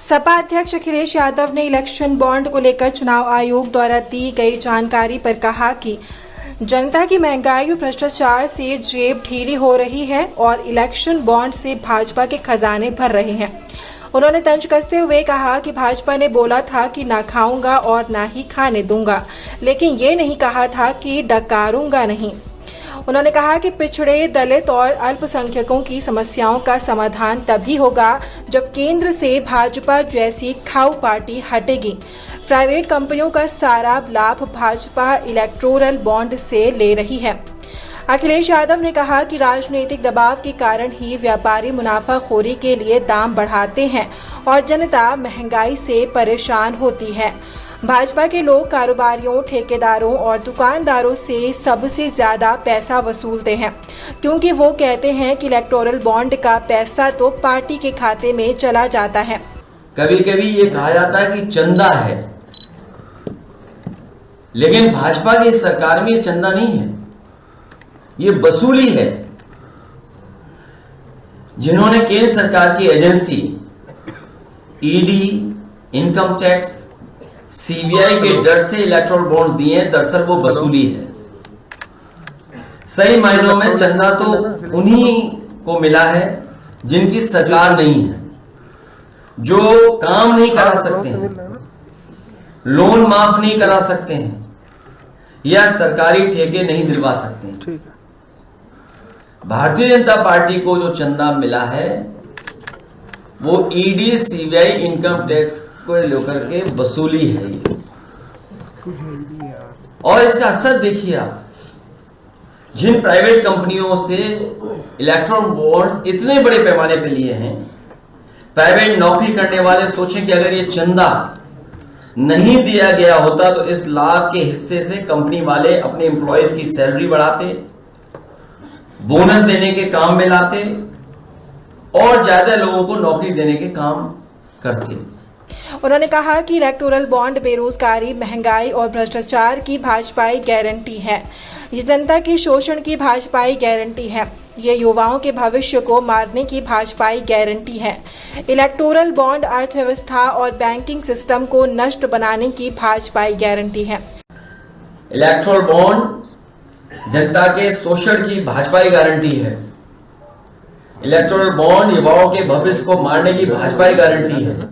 सपा अध्यक्ष अखिलेश यादव ने election bond को लेकर चुनाव आयोग द्वारा दी गई जानकारी पर कहा कि जनता की महंगाई और भ्रष्टाचार से जेब ढीली हो रही है और इलेक्शन बॉन्ड से भाजपा के खजाने भर रहे हैं। उन्होंने तंज कसते हुए कहा कि भाजपा ने बोला था कि ना खाऊंगा और ना ही खाने दूंगा, लेकिन ये नहीं कहा था कि डकारूंगा नहीं। उन्होंने कहा कि पिछड़े, दलित और अल्पसंख्यकों की समस्याओं का समाधान तभी होगा जब केंद्र से भाजपा जैसी खाऊ पार्टी हटेगी। प्राइवेट कंपनियों का सारा लाभ भाजपा इलेक्टोरल बॉन्ड से ले रही है। अखिलेश यादव ने कहा कि राजनीतिक दबाव के कारण ही व्यापारी मुनाफाखोरी के लिए दाम बढ़ाते हैं और जनता महंगाई से परेशान होती है। भाजपा के लोग कारोबारियों, ठेकेदारों और दुकानदारों से सबसे ज्यादा पैसा वसूलते हैं, क्योंकि वो कहते हैं कि इलेक्टोरल बॉन्ड का पैसा तो पार्टी के खाते में चला जाता है। कभी कभी ये कहा जाता है कि चंदा है, लेकिन भाजपा की सरकार में ये चंदा नहीं है, ये वसूली है। जिन्होंने केंद्र सरकार की agency ED, income tax, CBI के डर से इलेक्टोरल बॉन्ड्स दिए हैं, दरअसल वो वसूली है। सही मायनों में चंदा तो उन्हीं को मिला है जिनकी सरकार नहीं है, जो काम नहीं करा सकते हैं, लोन माफ नहीं करा सकते हैं या सरकारी ठेके नहीं दिलवा सकते हैं। भारतीय जनता पार्टी को जो चंदा मिला है वो ईडी, सीबीआई, इनकम टैक्स को लेकर के वसूली है। और इसका असर देखिए आप, जिन प्राइवेट कंपनियों से इलेक्ट्रॉन बॉन्ड्स इतने बड़े पैमाने पे लिए हैं, प्राइवेट नौकरी करने वाले सोचें कि अगर ये चंदा नहीं दिया गया होता तो इस लाभ के हिस्से से कंपनी वाले अपने एम्प्लॉयज की सैलरी बढ़ाते, बोनस देने के काम में लाते और ज्यादा लोगों को नौकरी देने के काम करते। उन्होंने कहा कि इलेक्टोरल बॉन्ड बेरोजगारी, महंगाई और भ्रष्टाचार की भाजपाई गारंटी है। ये जनता की शोषण की भाजपाई गारंटी है। ये युवाओं के भविष्य को मारने की भाजपाई गारंटी है। इलेक्टोरल बॉन्ड अर्थव्यवस्था और बैंकिंग सिस्टम को नष्ट बनाने की भाजपाई गारंटी है। इलेक्टोरल बॉन्ड जनता के शोषण की भाजपाई गारंटी है। इलेक्टोरल बॉन्ड युवाओं के भविष्य को मारने की भाजपाई गारंटी है।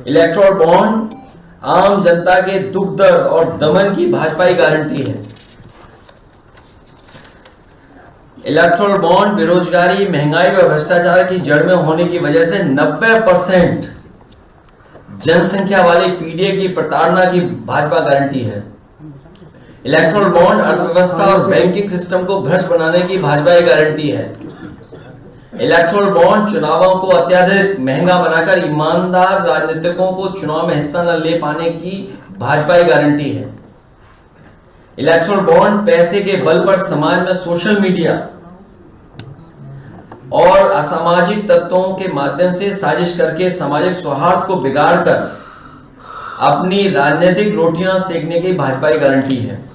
इलेक्टोरल बॉन्ड आम जनता के दुख, दर्द और दमन की भाजपाई गारंटी है। इलेक्टोरल बॉन्ड बेरोजगारी, महंगाई व भ्रष्टाचार की जड़ में होने की वजह से 90% जनसंख्या वाले पीडीए की प्रताड़ना की भाजपा गारंटी है। इलेक्टोरल बॉन्ड अर्थव्यवस्था और बैंकिंग सिस्टम को भ्रष्ट बनाने की भाजपा गारंटी है। इलेक्टोरल बॉन्ड चुनावों को अत्यधिक महंगा बनाकर ईमानदार राजनीतिकों को चुनाव में हिस्सा न ले पाने की भाजपा गारंटी है। इलेक्टोरल बॉन्ड पैसे के बल पर समाज में सोशल मीडिया और असामाजिक तत्वों के माध्यम से साजिश करके सामाजिक सौहार्द को बिगाड़कर अपनी राजनीतिक रोटियां सेकने की भाजपा गारंटी है।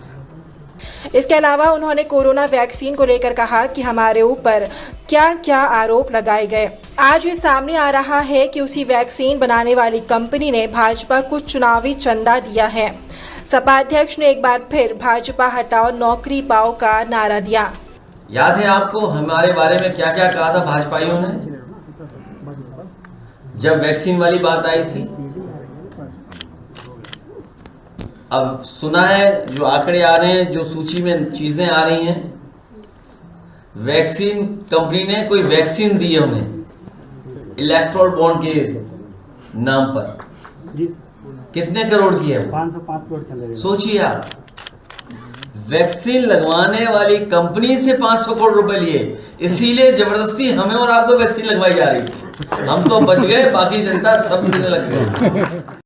इसके अलावा उन्होंने कोरोना वैक्सीन को लेकर कहा कि हमारे ऊपर क्या क्या आरोप लगाए गए। आज ये सामने आ रहा है कि उसी वैक्सीन बनाने वाली कंपनी ने भाजपा को चुनावी चंदा दिया है। सपा अध्यक्ष ने एक बार फिर भाजपा हटाओ नौकरी पाओ का नारा दिया। याद है आपको हमारे बारे में क्या क्या कहा था भाजपाइयों ने जब वैक्सीन वाली बात आई थी? अब सुना है, जो आंकड़े आ रहे हैं, जो सूची में चीजें आ रही हैं, वैक्सीन कंपनी ने कोई वैक्सीन दी है उन्हें इलेक्टोरल बॉन्ड के नाम पर। कितने करोड़ की है वो? 505 करोड़ चले गए। सोचिए आप, वैक्सीन लगवाने वाली कंपनी से 500 करोड़ रुपए लिए, इसीलिए जबरदस्ती हमें और आपको वैक्सीन लगवाई जा रही थी। हम तो बच गए, बाकी जनता सब लग गए।